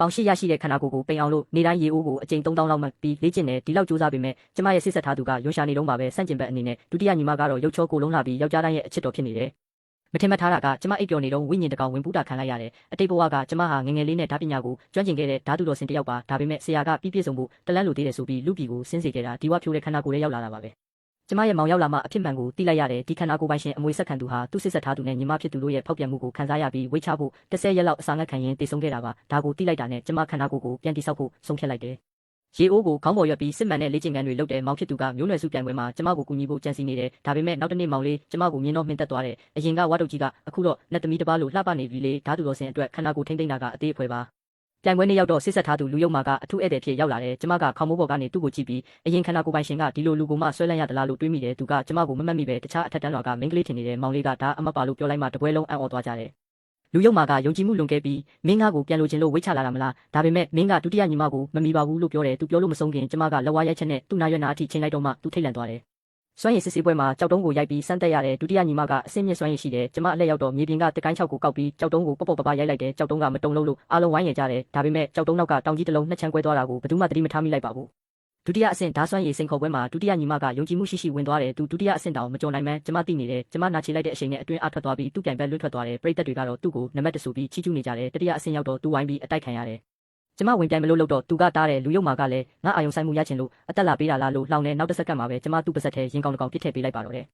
ပေါင်ရှိရရှိတဲ့ခန္ဓာကိုယ်ကိုပိန်အောင်လို့နေတိုင်းရေအိုးကိုအကြိမ်3000လောက်မှပြီးလေ့ကျင့်တယ်ဒီလောက်ကြိုးစားပေမဲ့ကျမရဲ့စစ်ဆက်ထားသူကရွှန်ရှာနေတော့ပါပဲစန့်ကျင်ဘက်အနေနဲ့ဒုတိယညီမကတော့ရုပ်ချောကိုလုံးလာပြီးယောက်ျားတိုင်းရဲ့အချစ်တော်ဖြစ်နေတယ်မထင်မှတ်ထားတာကကျမအိပ်ပျော်နေတော့ဝိညာဉ်တကောင်ဝင်ပူးတာခံလိုက်ရတယ်အတိတ်ဘဝကကျမဟာငငယ်လေးနဲ့ဓာပညာကိုကျွမ်းကျင်ခဲ့တဲ့ဓာတုတော်စင်တယောက်ပါဒါပေမဲ့ဆရာကပြည့်စုံဖို့တလန်းလိုသေးတယ်ဆိုပြီးလူပြည်ကိုဆင်းစေခဲ့တာဒီဝဖြိုးတဲ့ခန္ဓာကိုယ်ရဲ့ရောက်လာတာပါပဲကျမရဲ့မောင်ရောက်လာမှအဖြစ်မှန်ကိုသိလိုက်ရတယ်ဒီခန္ဓာကိုယ်ပိုင်ရှင်အမွေဆက်ခံသူဟာသူ့စစ်ဆက်ထားသူနဲ့ညီမဖြစ်သူတို့ရဲ့ဖောက်ပြန်မှုကိုခံစားရပြီးဝိတ်ချဖို့10ရက်လောက်အစာငတ်ခံရင်းတည်ဆုံခဲ့တာပါဒါကိုသိလိုက်တာနဲ့ကျမခန္ဓာကိုယ်ကိုပြန်တိဆောက်ဖို့ဆုံးဖြတ်လိုက်တယ်ရေအိုးကိုခေါင်းပေါ်ရွက်ပြီးစစ်မှန်တဲ့လေ့ကျင့်ခန်းတွေလုပ်တဲ့မောင်ဖြစ်သူကမျိုးနွယ်စုပြိုင်ပွဲမှာကျမကိုကူညီဖို့ကြံစည်နေတယ်ဒါပေမဲ့နောက်တစ်နေ့မောင်လေးကျမကိုမြင်တော့မှင်သက်သွားတယ်အရင်ကဝါတုတ်ကြီးကအခုတော့လက်သမီးတစ်ပါးလိုလှပနေပြီလေဓာတုတော်စင်အတွက်ခန္ဓာကိုယ်ထိမ့်သိမ့်တာကအသေးအဖွဲပါပြိုင်ပွဲနေ့ရောက်တော့စစ်ဆက်ထားသူလူယုံမာကအထူးဧည့်သည်ဖြစ်ရောက်လာတယ်ကျမကခေါင်းမိုးပေါ်ကနေသူ့ကိုကြည့်ပြီးအရင်ခန္ဓာကိုယ်ပိုင်ရှင်ကဒီလိုလူကိုမှဆွဲလန်းရသလားလို့တွေးမိတယ်သူကကျမကိုမမှတ်မိပဲတခြားအထက်တန်းလွှာကမိန်းကလေးထင်နေတယ်မောင်လေးကဒါအမတ်ပါလို့ပြောလိုက်မှတပွဲလုံးအံ့ဩသွားကြတယ်လူယုံမာကယုံကြည်မှုလွန်ကဲပြီးမင်းငါကိုပြန်လိုချင်လို့ဝိတ်ချလာတာမလားဒါပေမဲ့မင်းကဒုတိယညီမကိုမမီပါဘူးလို့ပြောတယ်သူပြောလို့မဆုံးခင်ကျမကလက်ဝါးရိုက်ချက်နဲ့သူ့နာရွက်နာအထိချိန်လိုက်တော့မှသူထိတ်လန့်သွားတယ်စွမ်းရည်စစ်ဆေးပွဲမှာကြောက်တုံးကိုရိုက်ပြီးစမ်းတက်ရတယ်ဒုတိယညီမကအဆင့်မြင့်စွမ်းရည်ရှိတယ်ကျမအလက်ရောက်တော့မြေပြင်ကတကိုင်း6ကိုကောက်ပြီးကြောက်တုံးကိုပေါ့ပေါ့ပပရိုက်လိုက်တယ်ကြောက်တုံးကမတုံလို့အားလုံးဝိုင်းရကြတယ်ဒါပေမဲ့ကြောက်တုံးနောက်ကတောင်ကြီးတစ်လုံးနှစ်ချမ်းကွဲသွားတာကိုဘယ်သူမှသတိမထားမိလိုက်ပါဘူးဒုတိယအဆင့်ဓာစွမ်းရည်စိန်ခေါ်ပွဲမှာဒုတိယညီမကယုံကြည်မှုရှိရှိဝင်သွားတယ်သူဒုတိယအဆင့်တောင်မကြော်နိုင်မှန်းကျမသိနေတယ်ကျမနာချေလိုက်တဲ့အချိန်နဲ့အတွင်းအထွက်သွားပြီးသူ့ပြိုင်ဘက်လွတ်ထွက်သွားတယ်ပရိသတ်တွေကတော့သူ့ကိုနံပါတ်1ဆိုပြီးချီးကျူးနေကြတယ်တတိယအဆင့်ရောက်တော့သူဝိုင်းပြီးအတိုက်ခံရတယ်ကျမဝင်ပြိုင်မလို့တော့သူကတားတယ်လူယုံမာကလည်းငါအာယုံဆိုင်မှုရချင်လို့အသက်လာပေးတာလားလို့လှောင်နေနောက်တစ်စက္ကန့်မှာပဲကျမသူ့ပါဇက်ထဲရင်ကောင်းတစ်ကောင်ပြစ်ထည့်ပေးလိုက်ပါတော့တယ်